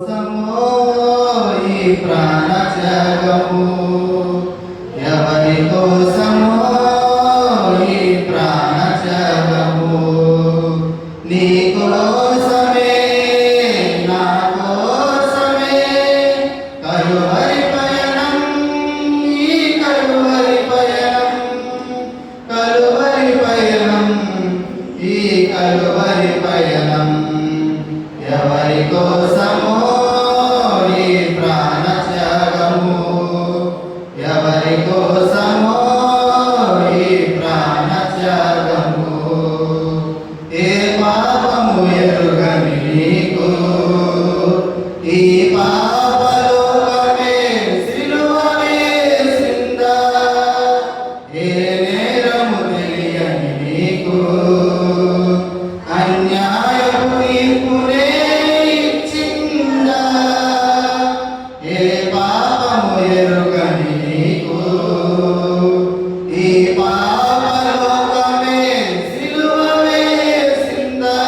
కోసమో ఈ ప్రాణత్యాగము, ఎవరి కోసమో ఈ ప్రాణత్యాగము, నీ కోసమే నా కోసమే కలువరి పయనం, ఈ కలువరి పయనం, కలువరి పయనం, ఈ కలువరి పయనం, ఎవరి కోసమో ఈ ప్రాణత్యాగము, ఎవరి కోసమో ఈ ప్రాణత్యాగము, ఏ పాపము ఎరుగని నీకు ఈ పాపలోకమే సిలువ వేసిందా, ఏ నేరము తెలియని నీకు అన్యాయపు తీర్పునే ఇచ్చిందా, ఏ పాపము ఎరుగని నీకు ఈ పాపలోకమే సిలువ వేసిందా,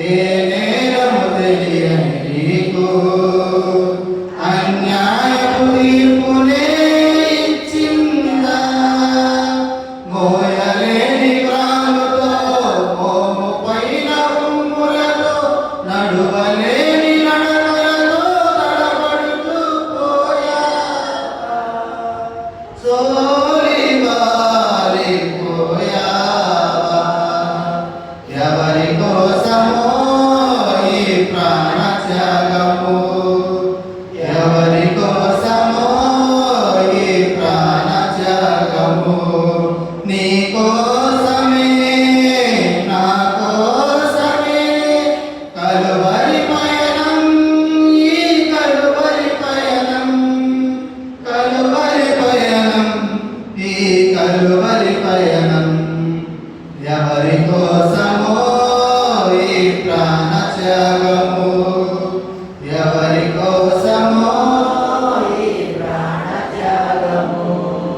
ఏ నేరము తెలియని నీకు అన్యాయపు తీర్పునే ఇచ్చిందా, మోయలేని ప్రాణుతో మోము పైన ఉమ్ములతో నడువలేని నడకలతో తడబడుతూ పోయా, సోలివాలిపోయా, ఎవరి కోసమో ఈ ప్రాణత్యాగము, ఎవరి కోసమో ఈ ప్రాణత్యాగము, నీ కోసమే నా కోసమే కలువరి పయనం, ఈ కలువరి పయనం, కలువరి పయనం, ఈ కలువరి పయనం, ఎవరి కోసమో ఈ ప్రాణత్యాగము, ఎవరి కోసమో ఈ ప్రాణత్యాగము,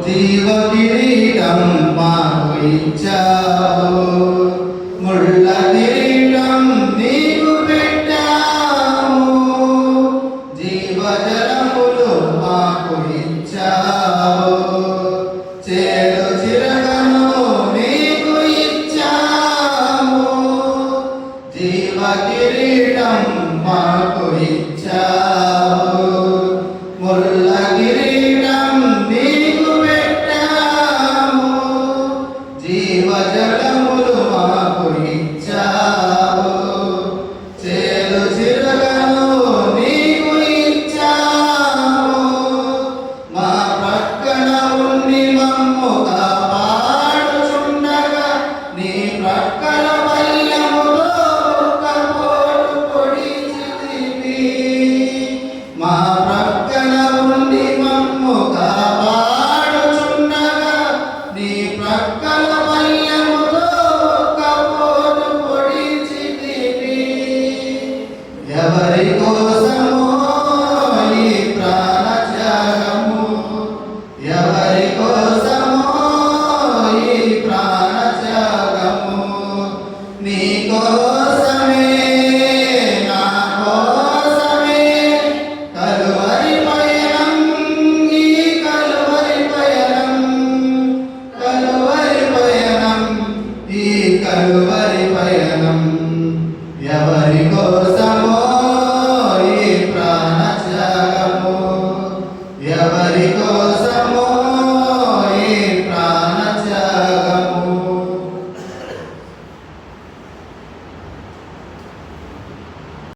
జీవ కిరీటం మాకు ఇచ్చావు, ముళ్ళ కిరీటం నీకు పెట్టాము, జీవజలములు మాకు ఇచ్చావు, చేదు చిరకను నీకు ఇచ్చాము, జీవ కిరీటం మాకు ఇచ్చావు, ముళ్ళ కిరీటం నీకు పెట్టాము, జీవజలములు మాకు ఇచ్చావు, చేదు చిరకను నీకు ఇచ్చాము, మా ప్రక్కన ఉండి మమ్ము కాపాడుచుండగా నీ ప్రక్కన బల్యములో ఒక్కపోటు పొడిచితివి, మా ప్రక్కన ఉండి మమ్ము కాపాడుచుండగా నీ ప్రక్కన బల్యములో ఒక్కపోటు పొడిచితివి, ఎవరి కోసమో ఈ ప్రాణత్యాగము, ఎవరి కోసమో ఈ ప్రాణత్యాగము, నీ కోసమే నా కోసమే కలువరి పయనం, ఈ కలువరి పయనం, కలువరి పయనం, ఈ కలువరి పయనం, ఎవరి కోసమో ఈ ప్రాణత్యాగము, ఎవరి కోసం